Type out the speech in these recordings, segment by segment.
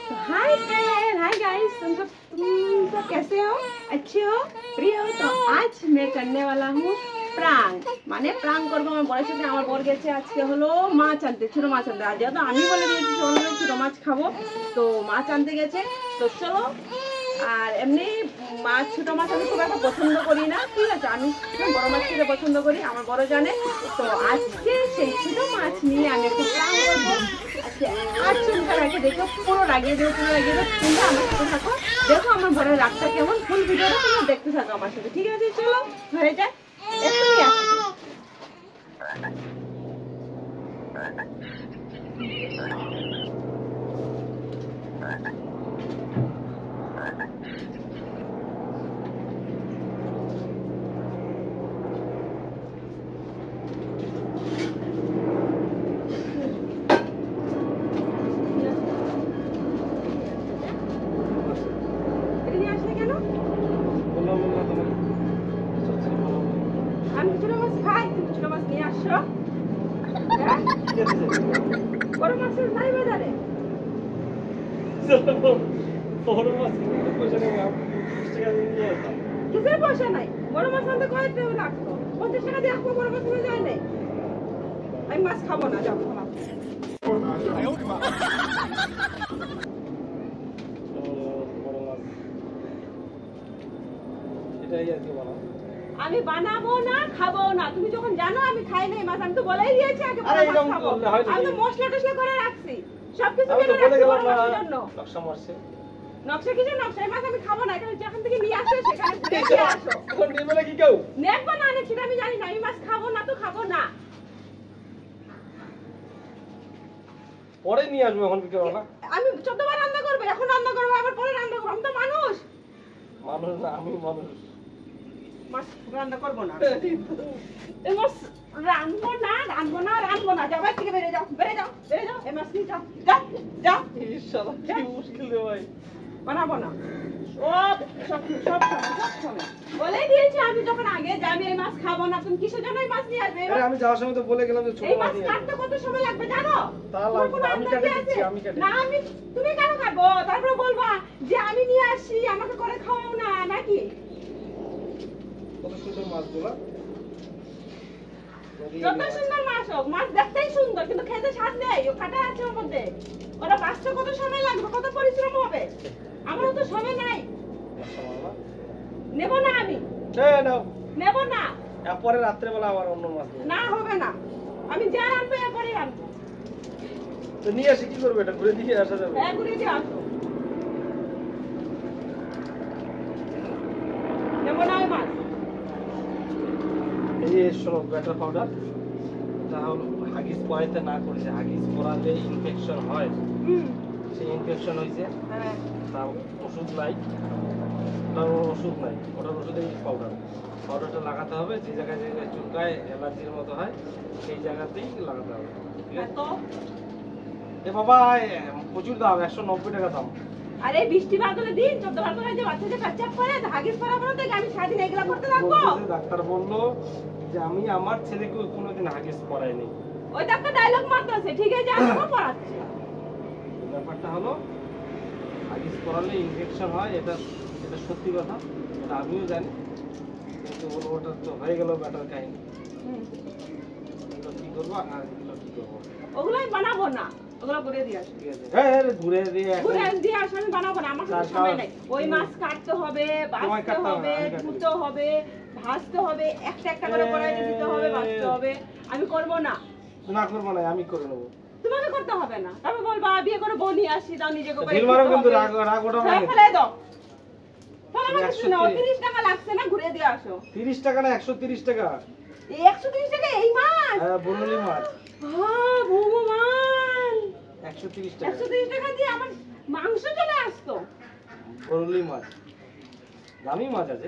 तो hi friend, hi guys, तुम सब कैसे हो? अच्छे हो? प्रिय हो? तो आज मैं करने वाला हूँ প্রাঙ্ক, মানে প্রাঙ্ক করবো আমার বরের সাথে। আমার বর গেছে আজকে হলো মাছ আনতে, ছোট মাছ আনতে। আর যেহেতু আমি বলে দিয়েছি চলো ছোট মাছ খাবো, তো মাছ আনতে গেছে। তো চলো, আর এমনি মাছ ছোট মাছ আমি খুব একটা পছন্দ করি না, ঠিক আছে? আমি বড় মাছ খেতে পছন্দ করি, আমার বড় জানে। তো আজকে সেই ছোট মাছ নিয়ে আমি একটু প্রাঙ্ক করবো। আর চুলটা রাখে দেখো, পুরো লাগিয়ে দেবো, পুরো লাগিয়ে দেবো। তোমরা আমার সাথে থাকো, দেখো আমার বরের রাগটা কেমন। ফুল ভিডিওটা তোমরা দেখতে থাকো আমার সাথে, ঠিক আছে? চলো ঘরে যাই, এক্ষুনি আসছি। আমি ছোট মাছ খাই, তুমি ছোট মাছ নিয়ে আসছো? বড় মাছের নাই বাজারে? কিসের পয়সা নাই? বড় মাছ আনতে কয় টাকা লাগতো? 50 টাকা দিয়ে আসবো, বড় মাছ হয়ে যায় নাই। আমি মাছ খাবো না, যাবো না। আমি বানাবো না, খাবো না। তুমি যখন জানো আমি খাই নাই মাছ, আমি তো বলেই দিয়েছি আগে বড় মাছ খাবো। আমি তো মশলা টসলা করে রাখছি, সবকিছু কেটে রাখছি বড় মাছের জন্য। নকশা মারছে। নকশা কিছু নকশা, এই মাছ আমি খাবো না। এখানে যেখান থেকে নিয়ে আসো সেখানে দেখে আসো। এখন নেবে কি কেউ? নেবো না, সেটা আমি জানি না। আমি মাছ খাবো না তো খাবো না। পরে নিয়ে আসবো, এখন বিকেল বেলা। আমি 14 বার রান্না করবো, এখন রান্না করবো, আবার পরে রান্না করবো। আমি তো মানুষ। মানুষ না, আমি মানুষ। মাছ রান্না করবো না। এই মাছ রান্না না, রান্না না, রান্না না। যাও বাইরে থেকে বেরিয়ে যাও, বেরিয়ে যাও, বেরিয়ে যাও। এই মাছ নিয়ে যাও, যাও, যাও। ইশালা কি মুশকিল রে ভাই। বানাবো না। সব সময় বলেই দিয়েছি আমি যখন আগে যে আমি এই মাছ খাবো না। তুমি কিসের জন্য এই মাছ নিয়ে আসবে? আরে আমি যাওয়ার সময় তো বলে গেলাম যে ছোট এই মাছ মাছ নিয়ে কাটতে কত সময় লাগবে জানো? তাহলে আমি কেটে দিচ্ছি, আমি কেটে না, আমি তুমি কেন কাটবো? তারপরে বলবা যে আমি নিয়ে আসি, আমাকে করে খাওয়াও না নাকি? কত সুন্দর মাছগুলো। যত সুন্দর মাছ হোক, মাছ দেখতেই সুন্দর কিন্তু খেতে স্বাদ নেই। ও কাটা আছে ওর মধ্যে। ওরা বাঁচতে কত সময় লাগবে, কত পরিশ্রম হবে। আমারও তো সময় নাই। নেব না আমি, নেব না। এরপরে রাত্রে বেলা আবার অন্য মাছ নিয়ে না, হবে না। আমি যা রাখবো এরপরে রাখবো। তো নিয়ে এসে কি করবে? এটা ঘুরে দিয়ে আসা যাবে? হ্যাঁ, ঘুরে দিয়ে আসো। নেব না ওই মাছ। এই যে শোনো, ব্যাটার পাউডার, এটা হলো হাগিস পরাইতে না করেছে। হাগিস পরালে ইনফেকশন হয়, সেই ইনফেকশন হয়েছে। হ্যাঁ, তার ওষুধ নাই, ওষুধ নাই। ওটার ওষুধ এই পাউডারটা লাগাতে হবে। যে জায়গায় জায়গায় চুলকায়, অ্যালার্জির মতো হয়, সেই জায়গাতেই লাগাতে হবে। ঠিক আছে? তো এ বাবা, প্রচুর দাম, 190 টাকা দাম। আরে বৃষ্টি বাদলে দিন 14 বার করে যে বাচ্চাদের পেচ্ছাপ করে, হাগিস পরাবো না তো আমি সারাদিন এগুলা করতে থাকবো? ডাক্তার বললো যে আমি আমার ছেলেকে কোনোদিন হাগিস পরাইনি। ওই ডাক্তার ডায়লগ মারতেছে, ঠিক আছে আমি পড়াচ্ছি। ব্যাপারটা হলো হাগিস পরালে ইনফেকশন হয়, এটা সত্যি কথা, এটা আমিও জানি। কিন্তু ওটা তো হয়ে গেল ব্যাটার কাহিনী। এগুলো কি করবো আর এগুলো কি করবো? ওগুলাই বানাবো না, ওগুলো ঘুরে দিয়ে আসো। ঠিক আছে? হ্যাঁ, ঘুরে দিয়ে আসো। আমি বানাবো না, আমার কাছে সময় নাই। ওই মাছ কাটতে হবে, বাছতে হবে, ধুতে হবে, ভাজতে হবে, একটা একটা করে কড়াইতে দিতে হবে, ভাজতে হবে। আমি করবো না। না করবো না, আমি করে নেবো। তোমাকে করতে হবে না। তবে বলবা বিয়ে করে বউ নিয়ে আসি, দাও নিজে করে দিল মারো, কিন্তু রাগ ওটা মানে ফেলে দাও। 30 টাকা লাগছে না, ঘুরে দিয়ে আসো। 30 টাকা না, 130 টাকা। 130 টাকা এই মাছ? হ্যাঁ, বললি মাছ। হ্যাঁ, ভগবান, 130 টাকা। 130 টাকা দিয়ে আমার মাংস চলে আসতো। বললি মাছ দামি মাছ আছে।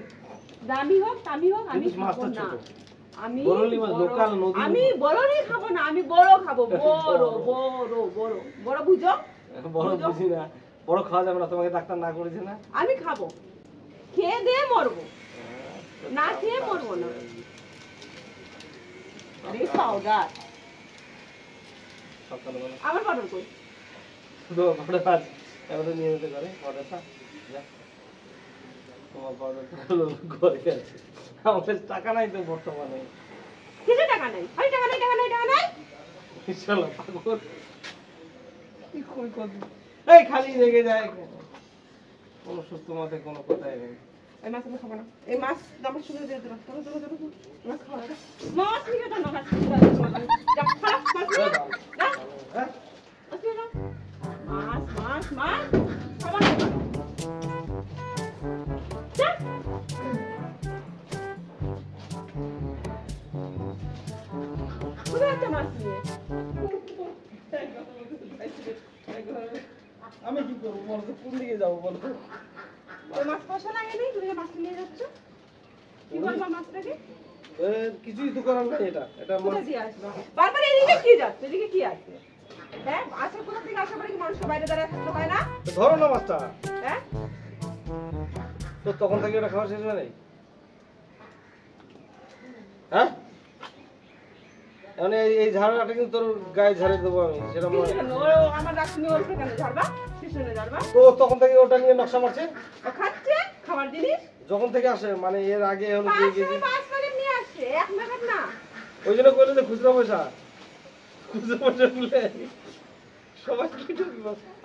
দামি হোক দামি হোক, আমি খাবো না। আমি বড়ই খাবো না, আমি বড় খাবো। বড় বুঝো? বড় বুঝি না, বড় খাওয়া যাবে না, তোমাকে ডাক্তার না করেছে না? আমি খাবো, খেয়ে দিয়ে মরবো, না খেয়ে মরবো না। পাউডার আমার পাউডার কই? পাউডার এবারে নিয়মিত করে অর্ডারটা যা তোমার অর্ডারটা হলো ঘরে আছে আমার কাছে টাকা নাই তো বর্তমানে কিছু টাকা নেই ওই টাকা নেই টাকা নেই টাকা নেই ইনশাআল্লাহ পাগল কি কই কত এই খালি রেগে যায় কোনো সুস্থ মাথায় কোনো কথাই নেই এই মাছ আমি খাবো না এই মাছ আমার শুনে দিয়ে দিলাম তোর তোর তোর মাছ খাওয়া না মাছ নিয়ে তো না মাছ যা খারাপ মাছ না হ্যাঁ মাছ মাছ মাছ খাবার না যা কোথায় একটা মাছ নিয়ে আমি কি করবো বলো তো কোন দিকে যাবো বলো তো ওই মাছ পয়সা লাগে নেই তুমি মাছ নিয়ে যাচ্ছ কি করবা মাছটাকে কিছুই তো করার নাই এটা এটা কোথা দিয়ে আসবা বারবার এদিকে কি যাচ্ছে এদিকে কি আছে হ্যাঁ আসে কোথা থেকে আসা পরে কি মানুষ বাইরে দাঁড়িয়ে থাকতে হয় না ধরো না মাছটা হ্যাঁ তো তখন থেকে এটা খাওয়া শেষ হয় নাই হ্যাঁ মানে এই ঝাড়াটা কিন্তু তোর গায়ে ঝাড়ে দেবো আমি সেটা মনে আমার রাখনি অল্প কেন ঝাড়বা শিশুনে ঝাড়বা তো তখন থেকে ওটা নিয়ে নকশা মারছে ও খাচ্ছে খাবার জিনিস যখন থেকে আসে মানে এর আগে হলো পাঁচ দিয়ে গেছি সময় পাঁচ প্যাকেট নিয়ে আসছে এক প্যাকেট না ওই জন্য কইলে যে খুচরা পয়সা বলে সবাই কি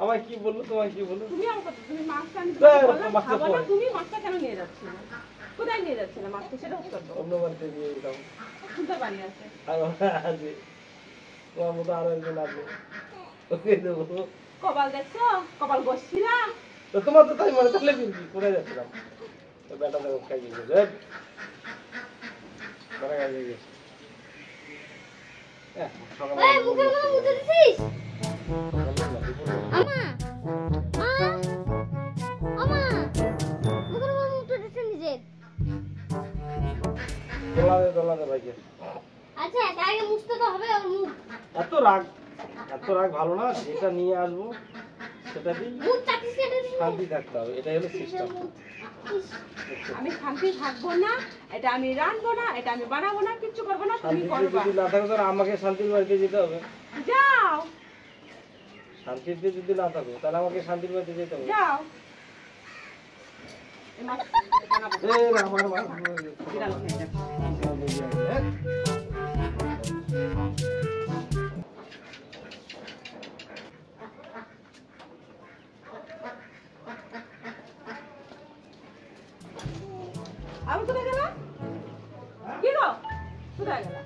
আমায় কি বললো তোমায় কি বললো তুমি আমার কথা তুমি মাছটা আমি ধ্যার, তোমাকে বললাম মাছটা খাবো না পরে। তুমি মাছটা কেন নিয়ে যাচ্ছিলে কোথায় নিয়ে যাচ্ছিলে মাছটা সেটা উত্তর দাও অন্য বাড়িতে দিয়ে দিতাম সুন্দর বাড়ি আছে আর আছে তোমার মতো আরো একজন আসবে ওকে দেবো কপাল দেখছো কপাল বসছিলাম তো তোমার তো তাই মনে তাহলে কি করে যাচ্ছিলাম তো বেটা দেখো খাইয়ে গেছে বেটা খাইয়ে গেছে সকালে এই মুখে মুখে মুতে দিছিস আমা আমা মুখে মুখে মুতে দিছিস নিজে দোলাদে ভাইকে আচ্ছা আগে মুছতে তো হবে ওর মুখ এত রাগ ভালো না যেটা নিয়ে আসবো সেটাতেই মুখ চাটিস কেটে দিবি শান্তি থাকতে হবে এটাই হলো সিস্টেম আমি শান্তি থাকবো না এটা আমি রাখবো না এটা আমি বানাবো না কিচ্ছু করবো না তুমি শান্তিতে করবা যদি না থাকো তাহলে আমাকে শান্তির বাড়িতে যেতে হবে যাও শান্তিতে যদি না থাকো তাহলে আমাকে শান্তির বাড়িতে যেতে হবে যাও এই মাছ বানাবো আমার বিড়াল খেয়ে যাবে। আমি কোথায় গেলাম কি গো কোথায় গেলাম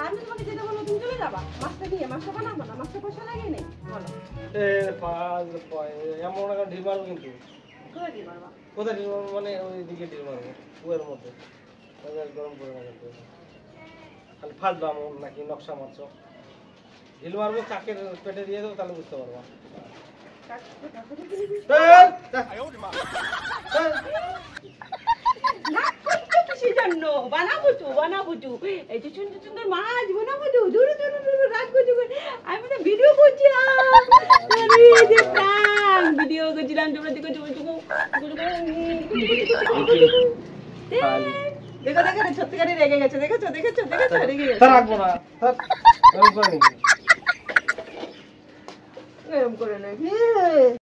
আমি তোমাকে যেতে বলবো তুমি চলে যাবা মাছটা নিয়ে মাছটা বানাবো না মাছটা পয়সা লাগে নেই বলো এমন একটা ঢিল মারবো কিন্তু কোথায় দিয়ে পারবা কোথায় ঢিল মারবো মানে ওই দিকে ঢিল মারবো কুয়ের মধ্যে গরম করে না কিন্তু খালি ফাঁসবো এমন নাকি নকশা মারছো ঢিল মারবো কাকের পেটে দিয়ে দেবো তাহলে বুঝতে পারবো না করছো কিসের জন্য বানাবো তো এই যে সুন্দর সুন্দর মাছ বানাবো তো দূরে দূরে দূরে রাত করছি আমি তো ভিডিও করছিলাম ভিডিও করছিলাম তোমরা দেখো দেখো দেখো সত্যিকারই রেগে গেছে দেখেছো রেগে গেছে রাখবো না এরকম করে নিবি এরকম করে নাকি